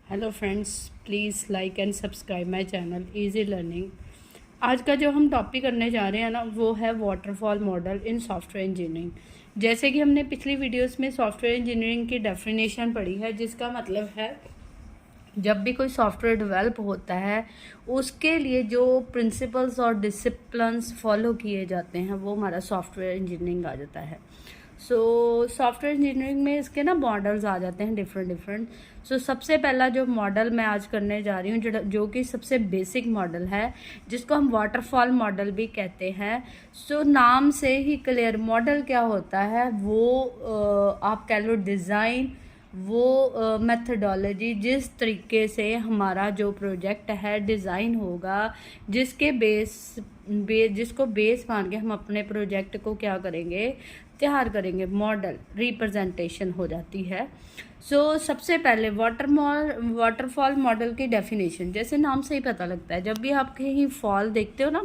Hello friends, please like and subscribe my channel easy learning. आज का जो हम टॉपिक करने जा रहे हैं ना, वो है वाटरफॉल मॉडल इन सॉफ्टवेयर इंजीनियरिंग। जैसे कि हमने पिछली वीडियोस में सॉफ्टवेयर इंजीनियरिंग की डेफिनेशन पढ़ी है, जिसका मतलब है जब भी कोई सॉफ्टवेयर डेवलप होता है उसके लिए जो प्रिंसिपल्स और डिसिप्लिन्स फॉलो किए जाते हैं वो हमारा सॉफ्टवेयर इंजीनियरिंग आ जाता है। सॉफ्टवेयर इंजीनियरिंग में इसके ना मॉडल्स आ जाते हैं डिफरेंट। सबसे पहला जो मॉडल मैं आज करने जा रही हूँ जो कि सबसे बेसिक मॉडल है, जिसको हम वाटरफॉल मॉडल भी कहते हैं। नाम से ही क्लियर मॉडल क्या होता है, वो आप कह लो डिज़ाइन, वो मेथडोलॉजी, जिस तरीके से हमारा जो प्रोजेक्ट है डिज़ाइन होगा, जिसको बेस मान के हम अपने प्रोजेक्ट को क्या करेंगे, तैयार करेंगे। मॉडल रिप्रेजेंटेशन हो जाती है। सबसे पहले वाटरफॉल मॉडल की डेफिनेशन, जैसे नाम से ही पता लगता है, जब भी आप कहीं फॉल देखते हो ना,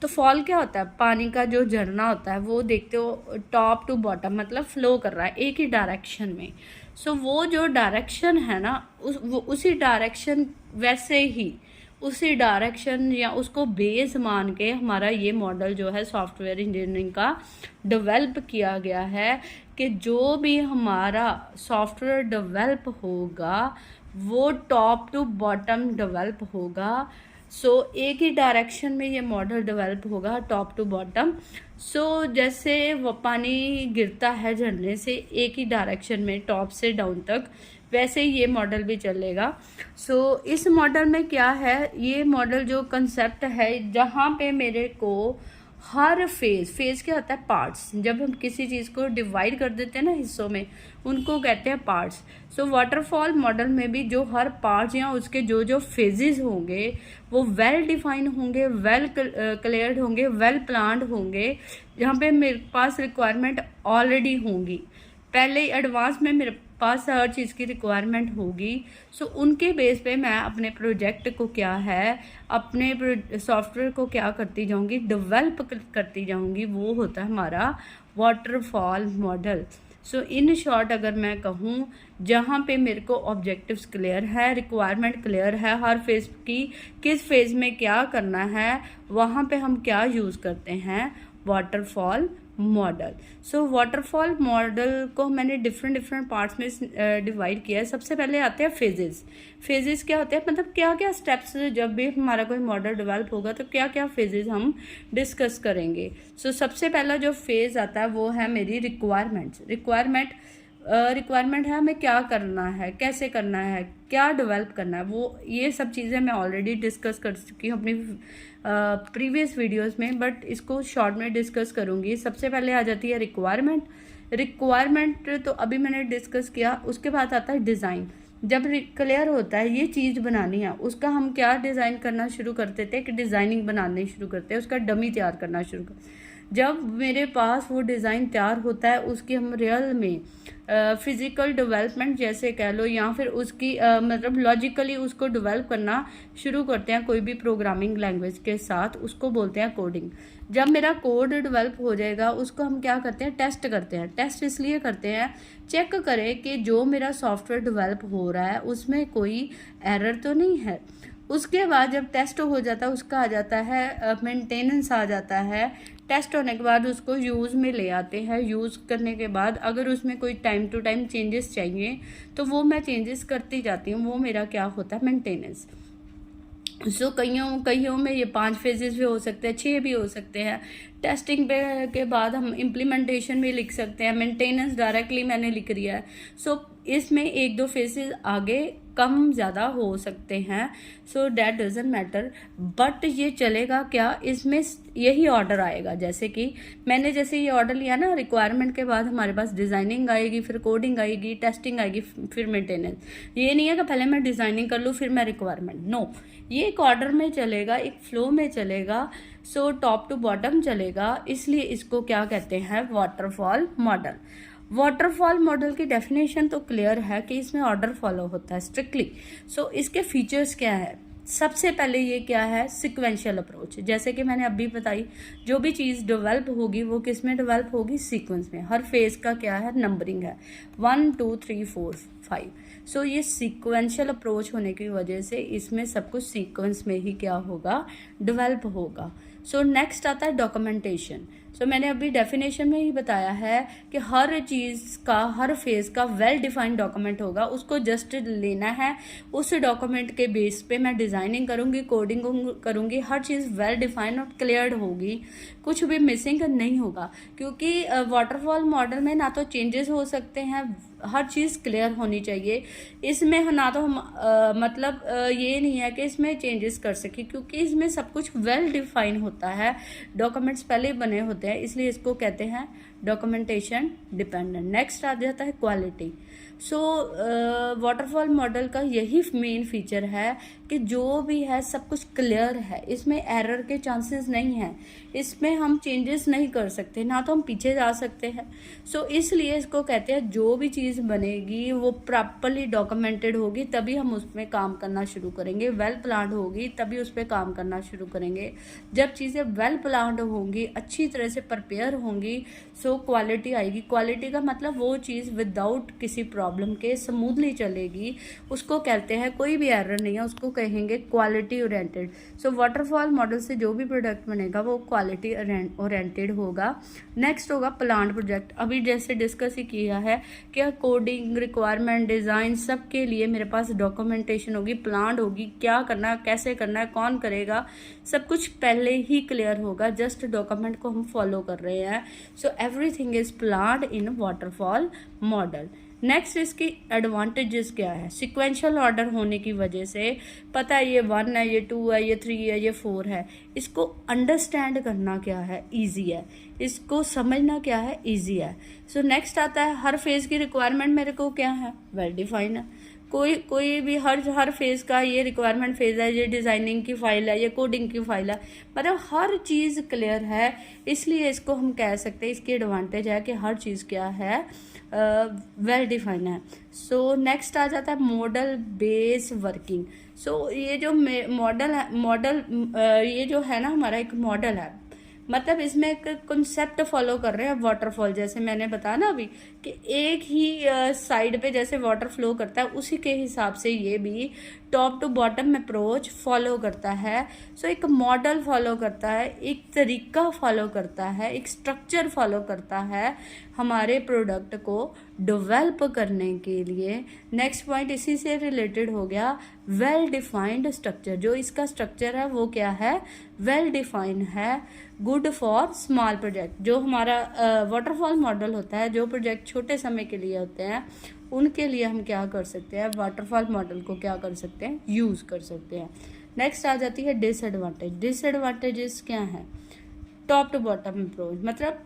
तो फॉल क्या होता है, पानी का जो झरना होता है वो देखते हो टॉप टू बॉटम, मतलब फ्लो कर रहा है एक ही डायरेक्शन में। वो जो डायरेक्शन है ना, उसी डायरेक्शन, वैसे ही उसी डायरेक्शन या उसको बेस मान के हमारा ये मॉडल जो है सॉफ्टवेयर इंजीनियरिंग का डेवलप किया गया है कि जो भी हमारा सॉफ्टवेयर डेवलप होगा वो टॉप टू बॉटम डेवलप होगा। एक ही डायरेक्शन में ये मॉडल डेवलप होगा, टॉप टू बॉटम। जैसे वो पानी गिरता है झरने से एक ही डायरेक्शन में टॉप से डाउन तक, वैसे ही ये मॉडल भी चलेगा। इस मॉडल में क्या है, ये मॉडल जो कंसेप्ट है, जहाँ पे मेरे को हर फेज क्या होता है, पार्ट्स। जब हम किसी चीज़ को डिवाइड कर देते हैं ना हिस्सों में, उनको कहते हैं पार्ट्स। वाटरफॉल मॉडल में भी जो हर पार्ट्स या उसके जो जो फेजेस होंगे वो वेल डिफाइन होंगे, वेल क्लियर्ड होंगे, वेल प्लान्ड होंगे, जहाँ पे मेरे पास रिक्वायरमेंट ऑलरेडी होंगी। पहले ही एडवांस में मेरे पास हर चीज़ की रिक्वायरमेंट होगी। उनके बेस पे मैं अपने प्रोजेक्ट को क्या है, अपने सॉफ्टवेयर को क्या करती जाऊंगी, डेवलप करती जाऊंगी। वो होता है हमारा वाटरफॉल मॉडल। इन शॉर्ट अगर मैं कहूँ, जहाँ पे मेरे को ऑब्जेक्टिव्स क्लियर है, रिक्वायरमेंट क्लियर है, हर फेज की किस फेज में क्या करना है, वहाँ पे हम क्या यूज़ करते हैं, वाटरफॉल मॉडल। वाटरफॉल मॉडल को मैंने डिफरेंट पार्ट्स में डिवाइड किया है। सबसे पहले आते हैं फेजेस क्या होते हैं, मतलब क्या क्या स्टेप्स, जब भी हमारा कोई मॉडल डेवलप होगा तो क्या क्या फेजेस हम डिस्कस करेंगे। सबसे पहला जो फेज आता है वो है मेरी रिक्वायरमेंट है, हमें क्या करना है, कैसे करना है, क्या डेवलप करना है। ये सब चीज़ें मैं ऑलरेडी डिस्कस कर चुकी हूँ अपनी प्रीवियस वीडियोस में, बट इसको शॉर्ट में डिस्कस करूँगी। सबसे पहले आ जाती है रिक्वायरमेंट तो अभी मैंने डिस्कस किया। उसके बाद आता है डिज़ाइन। जब क्लियर होता है ये चीज़ बनानी है, उसका हम क्या डिज़ाइन करना शुरू करते थे कि डिज़ाइनिंग बनाने शुरू करते हैं, उसका डमी तैयार करना शुरू कर। जब मेरे पास वो डिज़ाइन तैयार होता है, उसकी हम रियल में फिज़िकल डेवलपमेंट जैसे कह लो, या फिर उसकी मतलब लॉजिकली उसको डेवलप करना शुरू करते हैं कोई भी प्रोग्रामिंग लैंग्वेज के साथ, उसको बोलते हैं कोडिंग। जब मेरा कोड डेवलप हो जाएगा, उसको हम क्या करते हैं, टेस्ट करते हैं। टेस्ट इसलिए करते हैं, चेक करें कि जो मेरा सॉफ्टवेयर डेवलप हो रहा है उसमें कोई एरर तो नहीं है। उसके बाद जब टेस्ट हो जाता है, उसका आ जाता है मेंटेनेंस आ जाता है। टेस्ट होने के बाद उसको यूज़ में ले आते हैं। यूज़ करने के बाद अगर उसमें कोई टाइम टू टाइम चेंजेस चाहिए तो वो मैं चेंजेस करती जाती हूँ। वो मेरा क्या होता है, मेंटेनेंस। कईयों में ये 5 फेजेस भी हो सकते हैं, 6 भी हो सकते हैं। टेस्टिंग पे के बाद हम इम्प्लीमेंटेशन भी लिख सकते हैं, मेंटेनेंस डायरेक्टली मैंने लिख दिया है। इसमें 1-2 फेजेस आगे कम ज़्यादा हो सकते हैं, दैट डजेंट मैटर। बट ये चलेगा क्या, इसमें यही ऑर्डर आएगा। जैसे कि मैंने जैसे ये ऑर्डर लिया ना, रिक्वायरमेंट के बाद हमारे पास डिज़ाइनिंग आएगी, फिर कोडिंग आएगी, टेस्टिंग आएगी, फिर मेंटेनेंस। ये नहीं है कि पहले मैं डिज़ाइनिंग कर लूँ फिर मैं रिक्वायरमेंट, नो। ये एक ऑर्डर में चलेगा, एक फ्लो में चलेगा। टॉप टू बॉटम चलेगा, इसलिए इसको क्या कहते हैं, वाटरफॉल मॉडल। वाटरफॉल मॉडल की डेफिनेशन तो क्लियर है कि इसमें ऑर्डर फॉलो होता है स्ट्रिक्टली। इसके फीचर्स क्या है, सबसे पहले ये क्या है, सिक्वेंशियल अप्रोच। जैसे कि मैंने अभी बताई, जो भी चीज़ डेवलप होगी वो किस में डेवलप होगी, सीक्वेंस में। हर फेज का क्या है, नंबरिंग है, 1 2 3 4 5। सो ये सीक्वेंशियल अप्रोच होने की वजह से इसमें सब कुछ सीक्वेंस में ही क्या होगा, डेवलप होगा। सो नेक्स्ट आता है डॉक्यूमेंटेशन। सो मैंने अभी डेफिनेशन में ही बताया है कि हर चीज़ का, हर फेज का वेल डिफाइंड डॉक्यूमेंट होगा, उसको जस्ट लेना है, उस डॉक्यूमेंट के बेस पे मैं डिज़ाइनिंग करूँगी, कोडिंग करूँगी, हर चीज़ वेल डिफाइंड और क्लियर्ड होगी, कुछ भी मिसिंग नहीं होगा। क्योंकि वाटरफॉल मॉडल में ना तो चेंजेस हो सकते हैं, हर चीज़ क्लियर होनी चाहिए। इसमें ना तो हम ये नहीं है कि इसमें चेंजेस कर सके, क्योंकि इसमें सब कुछ वेल डिफाइन होता है, डॉक्यूमेंट्स पहले बने होते हैं, इसलिए इसको कहते हैं डॉक्यूमेंटेशन डिपेंडेंट। नेक्स्ट आ जाता है क्वालिटी। सो वाटरफॉल मॉडल का यही मेन फीचर है कि जो भी है सब कुछ क्लियर है, इसमें एरर के चांसेस नहीं हैं, इसमें हम चेंजेस नहीं कर सकते, ना तो हम पीछे जा सकते हैं। सो इसलिए इसको कहते हैं जो भी चीज़ बनेगी वो प्रॉपरली डॉक्यूमेंटेड होगी, तभी हम उसमें काम करना शुरू करेंगे। वेल प्लान्ड होगी तभी उस पर काम करना शुरू करेंगे। जब चीज़ें वेल प्लान्ड होंगी, अच्छी तरह से प्रिपेयर होंगी, सो क्वालिटी आएगी। क्वालिटी का मतलब वो चीज़ विदाउट किसी प्रॉब्लम के स्मूथली चलेगी, उसको कहते हैं, कोई भी एरर नहीं है, उसको कहेंगे क्वालिटी ओरिएंटेड। सो वाटरफॉल मॉडल से जो भी प्रोडक्ट बनेगा वो क्वालिटी ओरिएंटेड होगा। नेक्स्ट होगा प्लान्ड प्रोजेक्ट। अभी जैसे डिस्कस ही किया है कि कोडिंग, रिक्वायरमेंट, डिज़ाइन सब के लिए मेरे पास डॉक्यूमेंटेशन होगी, प्लान्ड होगी, क्या करना है, कैसे करना है, कौन करेगा, सब कुछ पहले ही क्लियर होगा, जस्ट डॉक्यूमेंट को हम फॉलो कर रहे हैं। So everything is planned in waterfall model. Next इसकी एडवांटेजेस क्या है? सिक्वेंशियल ऑर्डर होने की वजह से पता है ये 1 है, ये 2 है, ये 3 है, ये 4 है, इसको अंडरस्टैंड करना क्या है, ईजी है, इसको समझना क्या है, ईजी है। सो नेक्स्ट आता है हर फेज की रिक्वायरमेंट मेरे को क्या है, वेल डिफाइन है। कोई भी हर फेज का ये रिक्वायरमेंट फेज है, ये डिज़ाइनिंग की फाइल है, ये कोडिंग की फाइल है, मतलब हर चीज़ क्लियर है, इसलिए इसको हम कह सकते हैं, इसकी एडवांटेज है कि हर चीज़ क्या है, वेल डिफाइन है। सो नेक्स्ट आ जाता है मॉडल बेस वर्किंग। सो ये जो मॉडल ये जो है ना हमारा एक मॉडल है, मतलब इसमें एक कॉन्सेप्ट फॉलो कर रहे हैं वाटरफॉल। जैसे मैंने बताया ना अभी कि एक ही साइड पे जैसे वाटर फ्लो करता है, उसी के हिसाब से ये भी top to bottom approach follow करता है। सो एक मॉडल फॉलो करता है, एक तरीका फॉलो करता है, एक स्ट्रक्चर फॉलो करता है हमारे प्रोडक्ट को डेवलप करने के लिए। नेक्स्ट पॉइंट इसी से रिलेटेड हो गया, वेल डिफाइंड स्ट्रक्चर। जो इसका स्ट्रक्चर है वो क्या है, वेल डिफाइंड है, गुड फॉर स्मॉल प्रोजेक्ट। जो हमारा वाटरफॉल मॉडल होता है, जो प्रोजेक्ट छोटे समय के लिए होते हैं, उनके लिए हम क्या कर सकते हैं, वाटरफॉल मॉडल को क्या कर सकते हैं, यूज़ कर सकते हैं। नेक्स्ट आ जाती है डिसएडवांटेज। डिसएडवांटेजेस क्या है, टॉप टू बॉटम अप्रोच, मतलब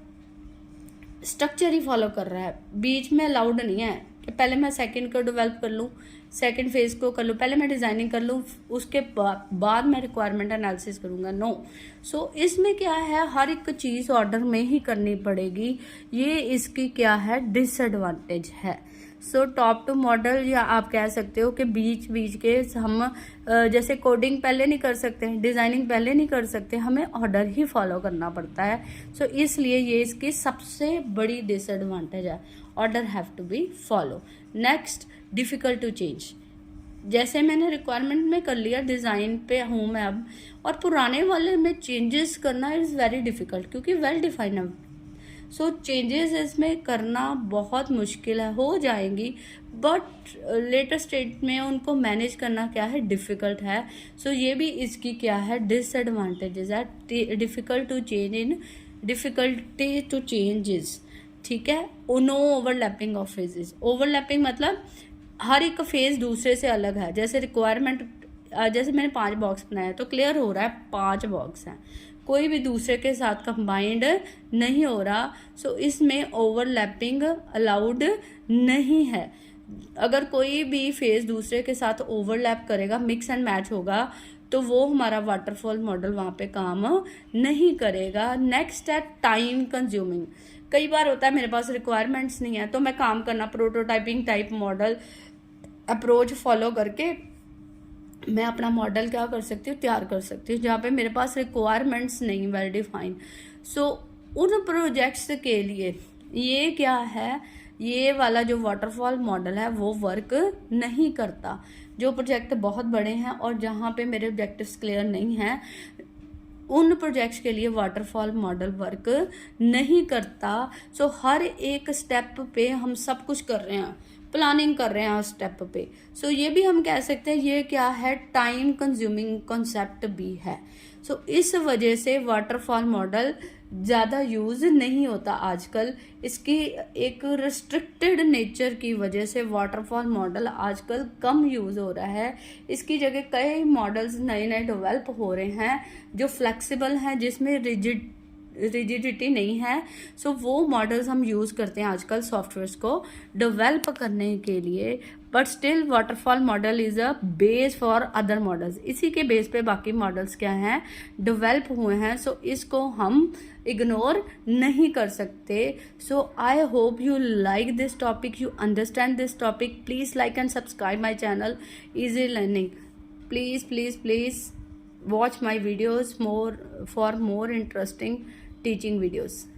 स्ट्रक्चर ही फॉलो कर रहा है, बीच में अलाउड नहीं है कि पहले मैं सेकंड को डेवलप कर लूँ, सेकंड फेज को कर लूँ, पहले मैं डिज़ाइनिंग कर लूँ, उसके बाद मैं रिक्वायरमेंट एनालिसिस करूँगा, नो। सो इसमें क्या है, हर एक चीज़ ऑर्डर में ही करनी पड़ेगी, ये इसकी क्या है, डिसएडवांटेज है। सो टॉप टू मॉडल, या आप कह सकते हो कि बीच के हम जैसे कोडिंग पहले नहीं कर सकते, डिज़ाइनिंग पहले नहीं कर सकते, हमें ऑर्डर ही फॉलो करना पड़ता है। सो इसलिए ये इसकी सबसे बड़ी डिसएडवांटेज है, order have to be follow. Next, difficult to change. जैसे मैंने रिक्वायरमेंट में कर लिया, डिज़ाइन पे हूँ मैं अब, और पुराने वाले में चेंजेस करना इज़ वेरी डिफ़िकल्ट, क्योंकि वेल डिफाइन है। सो चेंजेस इसमें करना बहुत मुश्किल है, हो जाएंगी, बट लेटर स्टेट में उनको मैनेज करना क्या है, डिफ़िकल्ट है। सो ये भी इसकी क्या है, डिसएडवांटेजेस है, difficult to change in difficulty to changes, ठीक है। No overlapping of phases. Overlapping मतलब हर एक फेज दूसरे से अलग है। जैसे रिक्वायरमेंट, जैसे मैंने 5 बॉक्स बनाया तो क्लियर हो रहा है 5 बॉक्स हैं, कोई भी दूसरे के साथ कंबाइंड नहीं हो रहा। सो इसमें ओवरलैपिंग अलाउड नहीं है। अगर कोई भी फेज दूसरे के साथ ओवरलैप करेगा, मिक्स एंड मैच होगा, तो वो हमारा वाटरफॉल मॉडल वहाँ पे काम नहीं करेगा। नेक्स्ट है टाइम कंज्यूमिंग। कई बार होता है मेरे पास रिक्वायरमेंट्स नहीं है, तो मैं काम करना prototyping type model approach follow करके मैं अपना मॉडल क्या कर सकती हूँ, तैयार कर सकती हूँ, जहाँ पे मेरे पास रिक्वायरमेंट्स नहीं वेल डिफाइन। सो उन प्रोजेक्ट्स के लिए ये क्या है, ये वाला जो वाटरफॉल मॉडल है वो वर्क नहीं करता। जो प्रोजेक्ट बहुत बड़े हैं और जहाँ पे मेरे ऑब्जेक्टिव्स क्लियर नहीं हैं, उन प्रोजेक्ट्स के लिए वाटरफॉल मॉडल वर्क नहीं करता। सो हर एक स्टेप पे हम सब कुछ कर रहे हैं, प्लानिंग कर रहे हैं हर स्टेप पे। सो ये भी हम कह सकते हैं ये क्या है, टाइम कंज्यूमिंग कॉन्सेप्ट भी है। सो इस वजह से वाटरफॉल मॉडल ज़्यादा यूज़ नहीं होता आजकल। इसकी एक रिस्ट्रिक्टेड नेचर की वजह से वाटरफॉल मॉडल आजकल कम यूज़ हो रहा है। इसकी जगह कई मॉडल्स नए नए डेवलप हो रहे हैं जो फ्लेक्सिबल हैं, जिसमें रिजिडिटी नहीं है। सो वो मॉडल्स हम यूज़ करते हैं आजकल सॉफ्टवेयर्स को डेवलप करने के लिए। But still waterfall model is a base for other models. इसी के बेस पे बाकी मॉडल्स क्या हैं, डेवलप हुए हैं। सो इसको हम इग्नोर नहीं कर सकते। So I hope you like this topic, you understand this topic. Please like and subscribe my channel easy learning. Please please please watch my videos more for more interesting teaching videos.